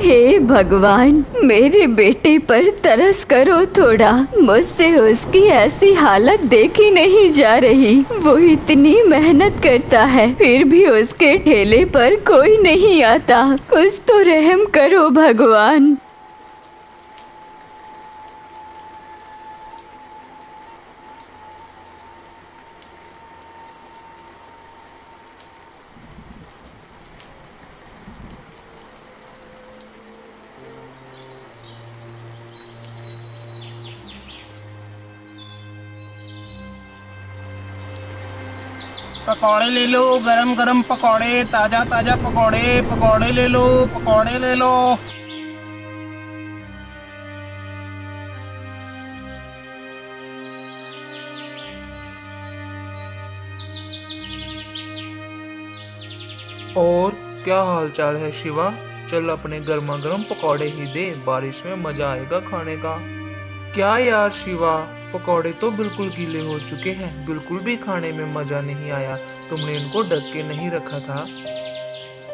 हे भगवान, मेरे बेटे पर तरस करो थोड़ा। मुझसे उसकी ऐसी हालत देखी नहीं जा रही। वो इतनी मेहनत करता है, फिर भी उसके ठेले पर कोई नहीं आता। कुछ तो रहम करो भगवान। पकौड़े ले लो, गरम गरम पकौड़े, ताजा ताजा पकौड़े, पकौड़े ले लो, पकौड़े ले लो। और क्या हालचाल है शिवा? चल अपने गर्मा गर्म पकौड़े ही दे, बारिश में मजा आएगा खाने का। क्या यार शिवा, पकौड़े तो बिल्कुल गीले हो चुके हैं, बिल्कुल भी खाने में मजा नहीं आया। तुमने इनको ढक के नहीं रखा था।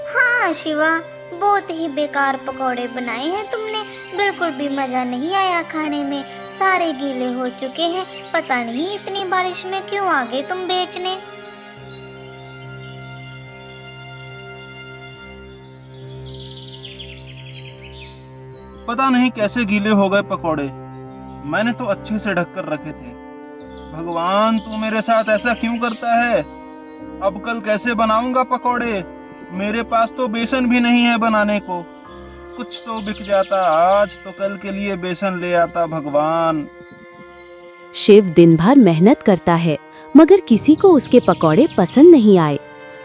हाँ शिवा, बहुत ही बेकार पकौड़े बनाए हैं तुमने। बिल्कुल भी मजा नहीं आया खाने में, सारे गीले हो चुके हैं। पता नहीं इतनी बारिश में क्यों आ गए तुम बेचने। पता नहीं कैसे गीले हो गए पकौड़े। मैंने तो अच्छे से ढक कर रखे थे। भगवान, तू मेरे साथ ऐसा क्यों करता है? अब कल कैसे बनाऊंगा पकौड़े? मेरे पास तो बेसन भी नहीं है बनाने को। कुछ तो बिक जाता आज, तो कल के लिए बेसन ले आता भगवान। शिव दिन भर मेहनत करता है, मगर किसी को उसके पकौड़े पसंद नहीं आए।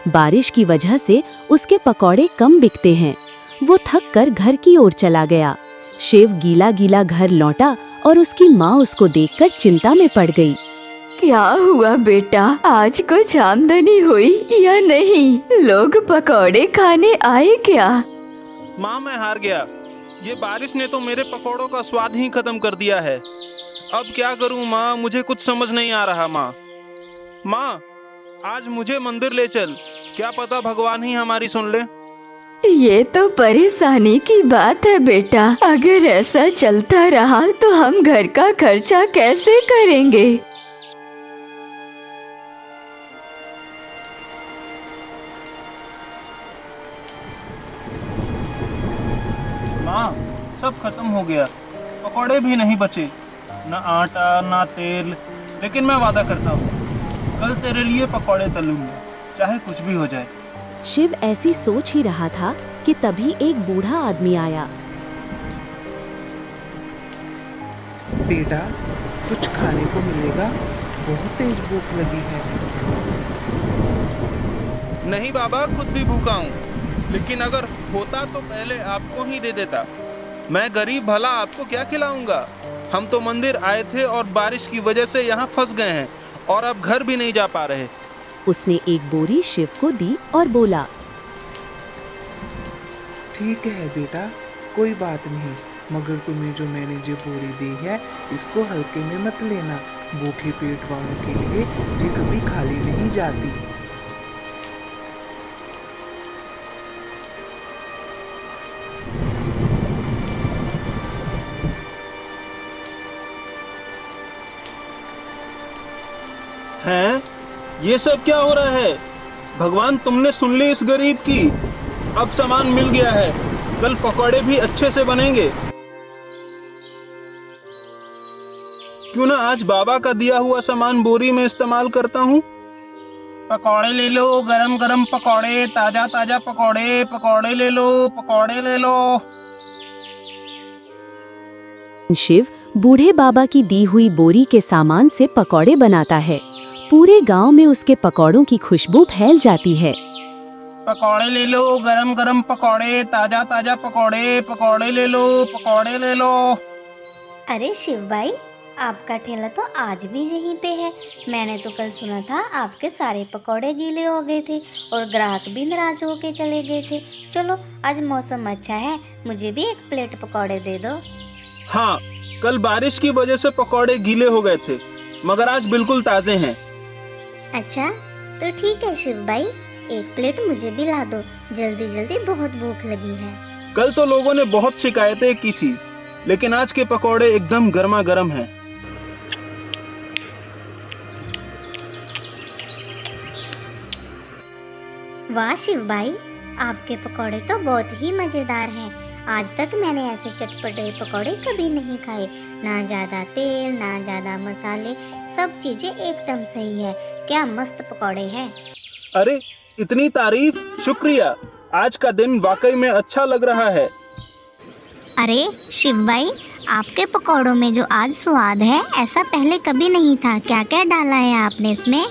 बारिश की वजह से उसके पकौड़े कम बिकते हैं। वो थक कर घर की ओर चला गया। शिव गीला गीला घर लौटा और उसकी माँ उसको देखकर चिंता में पड़ गई। क्या हुआ बेटा, आज कुछ आमदनी हुई या नहीं? लोग पकौड़े खाने आए क्या? माँ, मैं हार गया। ये बारिश ने तो मेरे पकौड़ों का स्वाद ही खत्म कर दिया है। अब क्या करूँ माँ, मुझे कुछ समझ नहीं आ रहा। माँ, आज मुझे मंदिर ले चल, क्या पता भगवान ही हमारी सुन ले। ये तो परेशानी की बात है बेटा। अगर ऐसा चलता रहा तो हम घर का खर्चा कैसे करेंगे? माँ, सब खत्म हो गया, पकौड़े भी नहीं बचे, न आटा न तेल। लेकिन मैं वादा करता हूँ, कल तेरे लिए पकौड़े तलूंगा, चाहे कुछ भी हो जाए। शिव ऐसी सोच ही रहा था कि तभी एक बूढ़ा आदमी आया। बेटा, कुछ खाने को मिलेगा? बहुत तेज भूख लगी है। नहीं बाबा, खुद भी भूखा हूँ, लेकिन अगर होता तो पहले आपको ही दे देता। मैं गरीब भला आपको क्या खिलाऊंगा? हम तो मंदिर आए थे और बारिश की वजह से यहाँ फंस गए हैं और अब घर भी नहीं जा पा रहे। उसने एक बोरी शिव को दी और बोला, ठीक है बेटा, कोई बात नहीं, मगर तुम्हें जो मैंने जो बोरी दी है, इसको हल्के में मत लेना। भूखे पेट वालों के लिए ये कभी खाली नहीं जाती। हैं? ये सब क्या हो रहा है? भगवान, तुमने सुन ली इस गरीब की। अब सामान मिल गया है, कल पकौड़े भी अच्छे से बनेंगे। क्यों ना आज बाबा का दिया हुआ सामान बोरी में इस्तेमाल करता हूँ। पकौड़े ले लो, गरम गरम पकौड़े, ताजा ताजा पकौड़े, पकौड़े ले लो, पकौड़े ले लो। शिव बूढ़े बाबा की दी हुई बोरी के सामान से पकौड़े बनाता है। पूरे गांव में उसके पकौड़ों की खुशबू फैल जाती है। पकौड़े ले लो, गरम गरम पकौड़े, ताजा ताजा पकौड़े, पकौड़े ले लो, पकौड़े ले लो। अरे शिव भाई, आपका ठेला तो आज भी यहीं पे है। मैंने तो कल सुना था आपके सारे पकौड़े गीले हो गए थे और ग्राहक भी नाराज होके चले गए थे। चलो, आज मौसम अच्छा है, मुझे भी एक प्लेट पकौड़े दे दो। हाँ, कल बारिश की वजह से पकौड़े गीले हो गए थे, मगर आज बिल्कुल ताजे हैं। अच्छा, तो ठीक है शिव भाई, एक प्लेट मुझे भी ला दो, जल्दी जल्दी बहुत भूख लगी है। कल तो लोगों ने बहुत शिकायतें की थी, लेकिन आज के पकौड़े एकदम गर्मा गर्म हैं। वाह शिव भाई, आपके पकौड़े तो बहुत ही मज़ेदार हैं। आज तक मैंने ऐसे चटपटे पकौड़े कभी नहीं खाए। ना ज़्यादा तेल, ना ज़्यादा मसाले, सब चीज़ें एकदम सही है। क्या मस्त पकौड़े हैं। अरे इतनी तारीफ, शुक्रिया। आज का दिन वाकई में अच्छा लग रहा है। अरे शिव भाई, आपके पकौड़ों में जो आज स्वाद है, ऐसा पहले कभी नहीं था। क्या क्या डाला है आपने इसमें?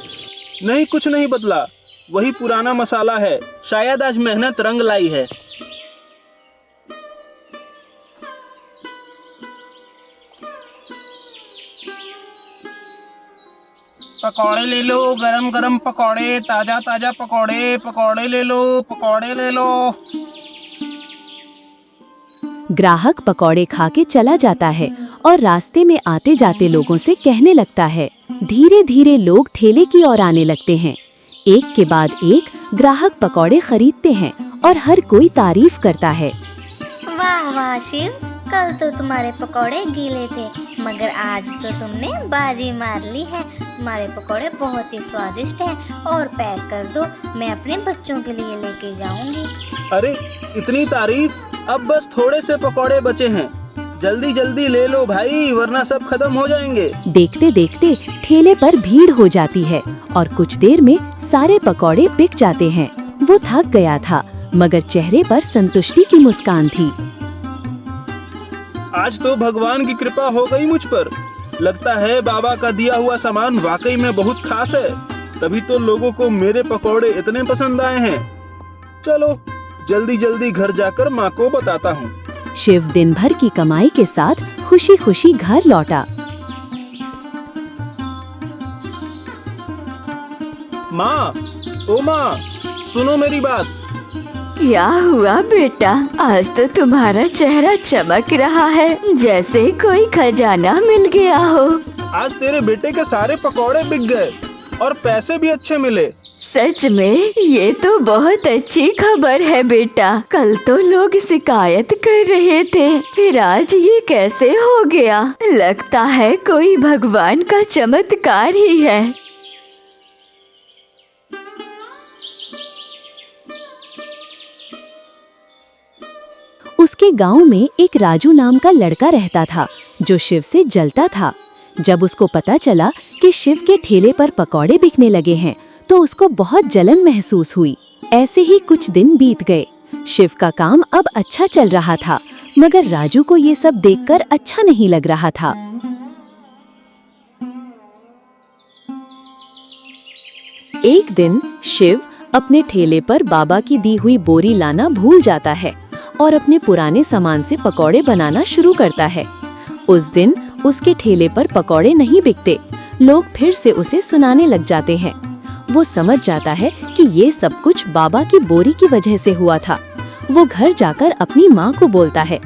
नहीं, कुछ नहीं बदला, वही पुराना मसाला है। शायद आज मेहनत रंग लाई है। पकौड़े ले लो, गरम गरम पकौड़े, ताजा ताजा पकौड़े। पकौड़े ले लो, पकौड़े ले लो। ग्राहक पकौड़े खा के चला जाता है और रास्ते में आते जाते लोगों से कहने लगता है। धीरे धीरे लोग ठेले की ओर आने लगते हैं। एक के बाद एक ग्राहक पकौड़े खरीदते हैं और हर कोई तारीफ करता है। वाह वाह शिव, कल तो तुम्हारे पकौड़े गीले थे, मगर आज तो तुमने बाजी मार ली है। तुम्हारे पकौड़े बहुत ही स्वादिष्ट हैं। और पैक कर दो, मैं अपने बच्चों के लिए लेके जाऊंगी। अरे इतनी तारीफ, अब बस थोड़े से पकौड़े बचे हैं। जल्दी जल्दी ले लो भाई, वरना सब खत्म हो जाएंगे। देखते देखते ठेले पर भीड़ हो जाती है और कुछ देर में सारे पकौड़े बिक जाते हैं। वो थक गया था, मगर चेहरे पर संतुष्टि की मुस्कान थी। आज तो भगवान की कृपा हो गई मुझ पर। लगता है बाबा का दिया हुआ सामान वाकई में बहुत खास है, तभी तो लोगों को मेरे पकौड़े इतने पसंद आए हैं। चलो जल्दी जल्दी घर जाकर माँ को बताता हूँ। शिव दिन भर की कमाई के साथ खुशी खुशी घर लौटा। माँ, ओ माँ, सुनो मेरी बात। क्या हुआ बेटा? आज तो तुम्हारा चेहरा चमक रहा है, जैसे कोई खजाना मिल गया हो। आज तेरे बेटे के सारे पकौड़े बिक गए और पैसे भी अच्छे मिले। सच में? ये तो बहुत अच्छी खबर है बेटा। कल तो लोग शिकायत कर रहे थे, फिर आज ये कैसे हो गया? लगता है कोई भगवान का चमत्कार ही है। उसके गांव में एक राजू नाम का लड़का रहता था, जो शिव से जलता था। जब उसको पता चला कि शिव के ठेले पर पकौड़े बिकने लगे हैं, तो उसको बहुत जलन महसूस हुई। ऐसे ही कुछ दिन बीत गए। शिव का काम अब अच्छा चल रहा था, मगर राजू को ये सब देखकर अच्छा नहीं लग रहा था। एक दिन शिव अपने ठेले पर बाबा की दी हुई बोरी लाना भूल जाता है और अपने पुराने सामान से पकौड़े बनाना शुरू करता है। उस दिन उसके ठेले पर पकौड़े नहीं बिकते। लोग फिर से उसे सुनाने लग जाते हैं। वो समझ जाता है कि ये सब कुछ बाबा की बोरी की वजह से हुआ था। वो घर जाकर अपनी माँ को बोलता है।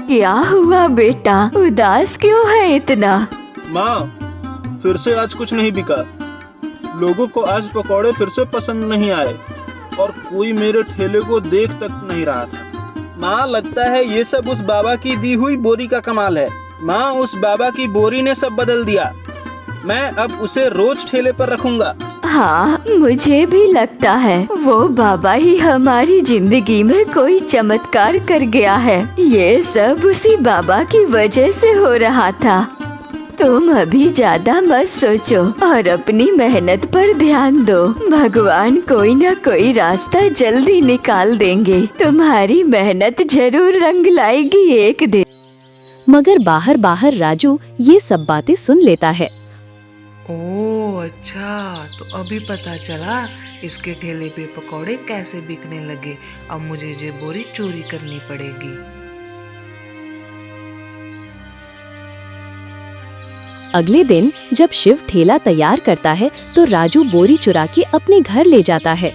क्या हुआ बेटा? उदास क्यों है इतना? माँ, फिर से आज कुछ नहीं बिका। लोगों को आज पकौड़े फिर से पसंद नहीं आए और कोई मेरे ठेले को देख तक नहीं रहा था। माँ, लगता है ये सब उस बाबा की दी हुई बोरी का कमाल है। माँ, उस बाबा की बोरी ने सब बदल दिया। मैं अब उसे रोज ठेले पर रखूंगा। हाँ, मुझे भी लगता है वो बाबा ही हमारी जिंदगी में कोई चमत्कार कर गया है। ये सब उसी बाबा की वजह से हो रहा था। तुम अभी ज्यादा मत सोचो और अपनी मेहनत पर ध्यान दो। भगवान कोई ना कोई रास्ता जल्दी निकाल देंगे। तुम्हारी मेहनत जरूर रंग लाएगी एक दिन। मगर बाहर बाहर राजू ये सब बातें सुन लेता है। ओह अच्छा, तो अभी पता चला इसके ठेले पे पकौड़े कैसे बिकने लगे। अब मुझे ये बोरी चोरी करनी पड़ेगी। अगले दिन जब शिव ठेला तैयार करता है, तो राजू बोरी चुरा के अपने घर ले जाता है।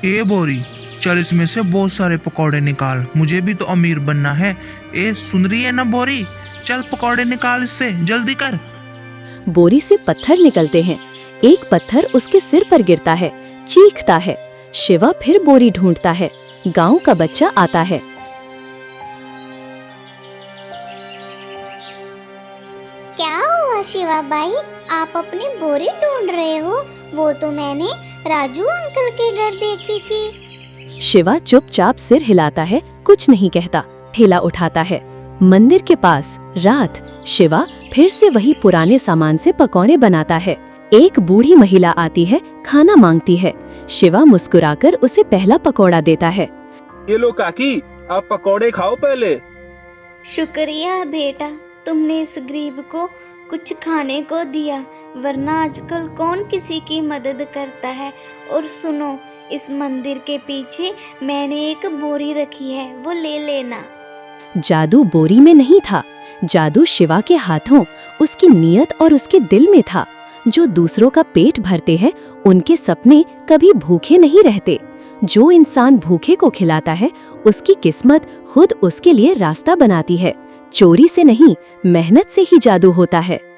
ए बोरी, चल इसमें से बहुत सारे पकौड़े निकाल, मुझे भी तो अमीर बनना है। ए सुन रही है ना बोरी, चल पकौड़े निकाल इससे, जल्दी कर। बोरी से पत्थर निकलते हैं। एक पत्थर उसके सिर पर गिरता है, चीखता है। शिवा फिर बोरी ढूंढता है। गांव का बच्चा आता है। क्या हुआ शिवा भाई, आप अपनी बोरी ढूंढ रहे हो? वो तो मैंने राजू अंकल के घर देखी थी। शिवा चुपचाप सिर हिलाता है, कुछ नहीं कहता। ठेला उठाता है। मंदिर के पास रात। शिवा फिर से वही पुराने सामान से पकौड़े बनाता है। एक बूढ़ी महिला आती है, खाना मांगती है। शिवा मुस्कुराकर उसे पहला पकौड़ा देता है। ये लो काकी, आप पकौड़े खाओ पहले। शुक्रिया बेटा, तुमने इस गरीब को कुछ खाने को दिया, वरना आजकल कौन किसी की मदद करता है। और सुनो, इस मंदिर के पीछे मैंने एक बोरी रखी है, वो ले लेना। जादू बोरी में नहीं था, जादू शिवा के हाथों, उसकी नीयत और उसके दिल में था। जो दूसरों का पेट भरते हैं, उनके सपने कभी भूखे नहीं रहते। जो इंसान भूखे को खिलाता है, उसकी किस्मत खुद उसके लिए रास्ता बनाती है। चोरी से नहीं, मेहनत से ही जादू होता है।